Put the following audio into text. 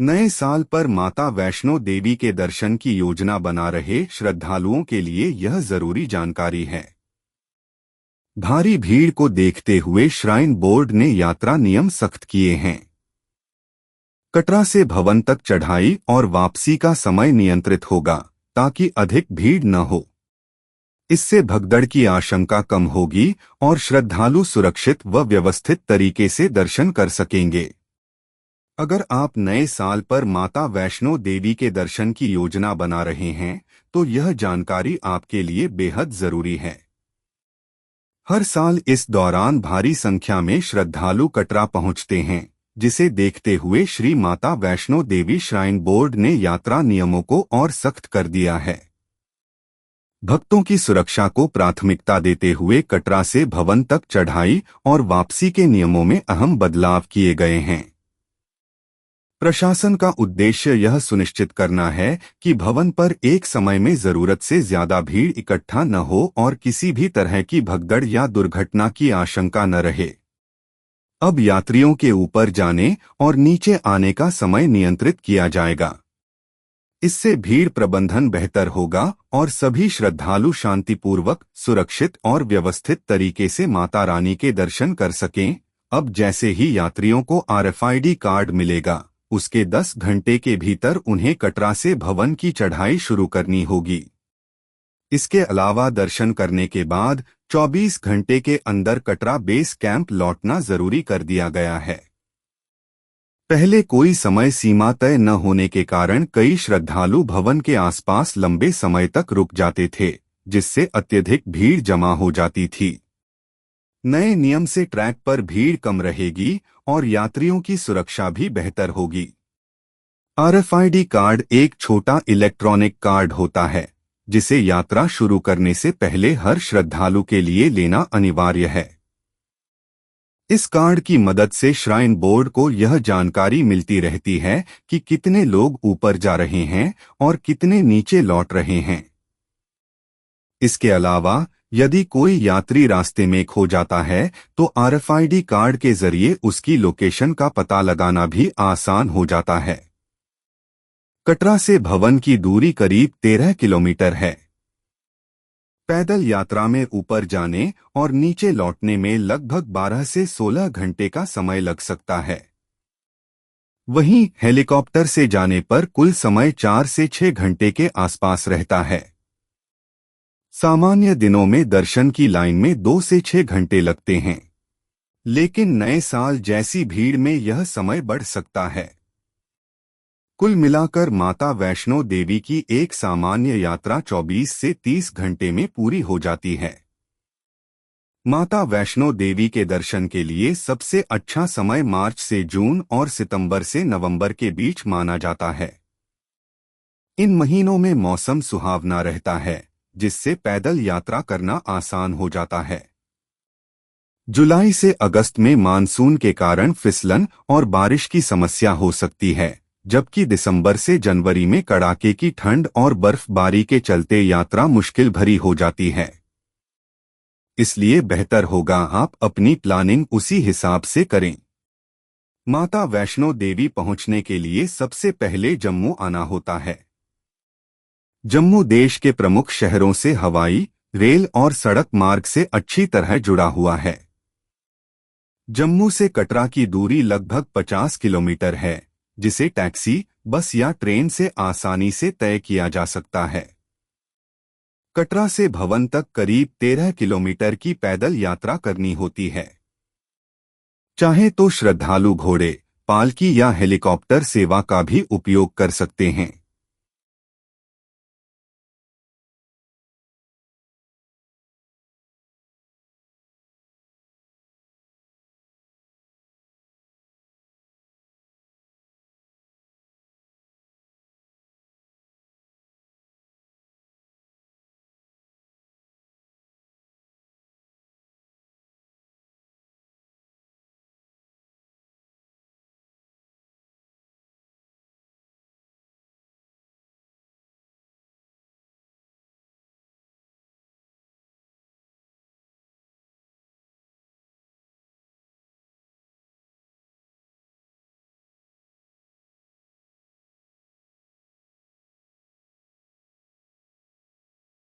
नए साल पर माता वैष्णो देवी के दर्शन की योजना बना रहे श्रद्धालुओं के लिए यह जरूरी जानकारी है। भारी भीड़ को देखते हुए श्राइन बोर्ड ने यात्रा नियम सख्त किए हैं। कटरा से भवन तक चढ़ाई और वापसी का समय नियंत्रित होगा ताकि अधिक भीड़ न हो। इससे भगदड़ की आशंका कम होगी और श्रद्धालु सुरक्षित व व्यवस्थित तरीके से दर्शन कर सकेंगे। अगर आप नए साल पर माता वैष्णो देवी के दर्शन की योजना बना रहे हैं तो यह जानकारी आपके लिए बेहद जरूरी है। हर साल इस दौरान भारी संख्या में श्रद्धालु कटरा पहुंचते हैं, जिसे देखते हुए श्री माता वैष्णो देवी श्राइन बोर्ड ने यात्रा नियमों को और सख्त कर दिया है। भक्तों की सुरक्षा को प्राथमिकता देते हुए कटरा से भवन तक चढ़ाई और वापसी के नियमों में अहम बदलाव किए गए हैं। प्रशासन का उद्देश्य यह सुनिश्चित करना है कि भवन पर एक समय में जरूरत से ज्यादा भीड़ इकट्ठा न हो और किसी भी तरह की भगदड़ या दुर्घटना की आशंका न रहे। अब यात्रियों के ऊपर जाने और नीचे आने का समय नियंत्रित किया जाएगा। इससे भीड़ प्रबंधन बेहतर होगा और सभी श्रद्धालु शांतिपूर्वक, सुरक्षित और व्यवस्थित तरीके से माता रानी के दर्शन कर सकें। अब जैसे ही यात्रियों को RFID कार्ड मिलेगा, उसके 10 घंटे के भीतर उन्हें कटरा से भवन की चढ़ाई शुरू करनी होगी। इसके अलावा दर्शन करने के बाद 24 घंटे के अंदर कटरा बेस कैंप लौटना जरूरी कर दिया गया है। पहले कोई समय सीमा तय न होने के कारण कई श्रद्धालु भवन के आसपास लंबे समय तक रुक जाते थे, जिससे अत्यधिक भीड़ जमा हो जाती थी। नए नियम से ट्रैक पर भीड़ कम रहेगी और यात्रियों की सुरक्षा भी बेहतर होगी। RFID कार्ड एक छोटा इलेक्ट्रॉनिक कार्ड होता है, जिसे यात्रा शुरू करने से पहले हर श्रद्धालु के लिए लेना अनिवार्य है। इस कार्ड की मदद से श्राइन बोर्ड को यह जानकारी मिलती रहती है कि कितने लोग ऊपर जा रहे हैं और कितने नीचे लौट रहे हैं। इसके अलावा यदि कोई यात्री रास्ते में खो जाता है तो RFID कार्ड के जरिए उसकी लोकेशन का पता लगाना भी आसान हो जाता है। कटरा से भवन की दूरी करीब 13 किलोमीटर है। पैदल यात्रा में ऊपर जाने और नीचे लौटने में लगभग 12 से 16 घंटे का समय लग सकता है। वहीं हेलीकॉप्टर से जाने पर कुल समय 4 से 6 घंटे के आसपास रहता है। सामान्य दिनों में दर्शन की लाइन में 2 से 6 घंटे लगते हैं, लेकिन नए साल जैसी भीड़ में यह समय बढ़ सकता है। कुल मिलाकर माता वैष्णो देवी की एक सामान्य यात्रा 24 से 30 घंटे में पूरी हो जाती है। माता वैष्णो देवी के दर्शन के लिए सबसे अच्छा समय मार्च से जून और सितंबर से नवंबर के बीच माना जाता है। इन महीनों में मौसम सुहावना रहता है, जिससे पैदल यात्रा करना आसान हो जाता है। जुलाई से अगस्त में मानसून के कारण फिसलन और बारिश की समस्या हो सकती है, जबकि दिसंबर से जनवरी में कड़ाके की ठंड और बर्फबारी के चलते यात्रा मुश्किल भरी हो जाती है। इसलिए बेहतर होगा आप अपनी प्लानिंग उसी हिसाब से करें। माता वैष्णो देवी पहुंचने के लिए सबसे पहले जम्मू आना होता है। जम्मू देश के प्रमुख शहरों से हवाई, रेल और सड़क मार्ग से अच्छी तरह जुड़ा हुआ है। जम्मू से कटरा की दूरी लगभग 50 किलोमीटर है, जिसे टैक्सी, बस या ट्रेन से आसानी से तय किया जा सकता है। कटरा से भवन तक करीब 13 किलोमीटर की पैदल यात्रा करनी होती है। चाहे तो श्रद्धालु घोड़े, पालकी या हेलीकॉप्टर सेवा का भी उपयोग कर सकते हैं।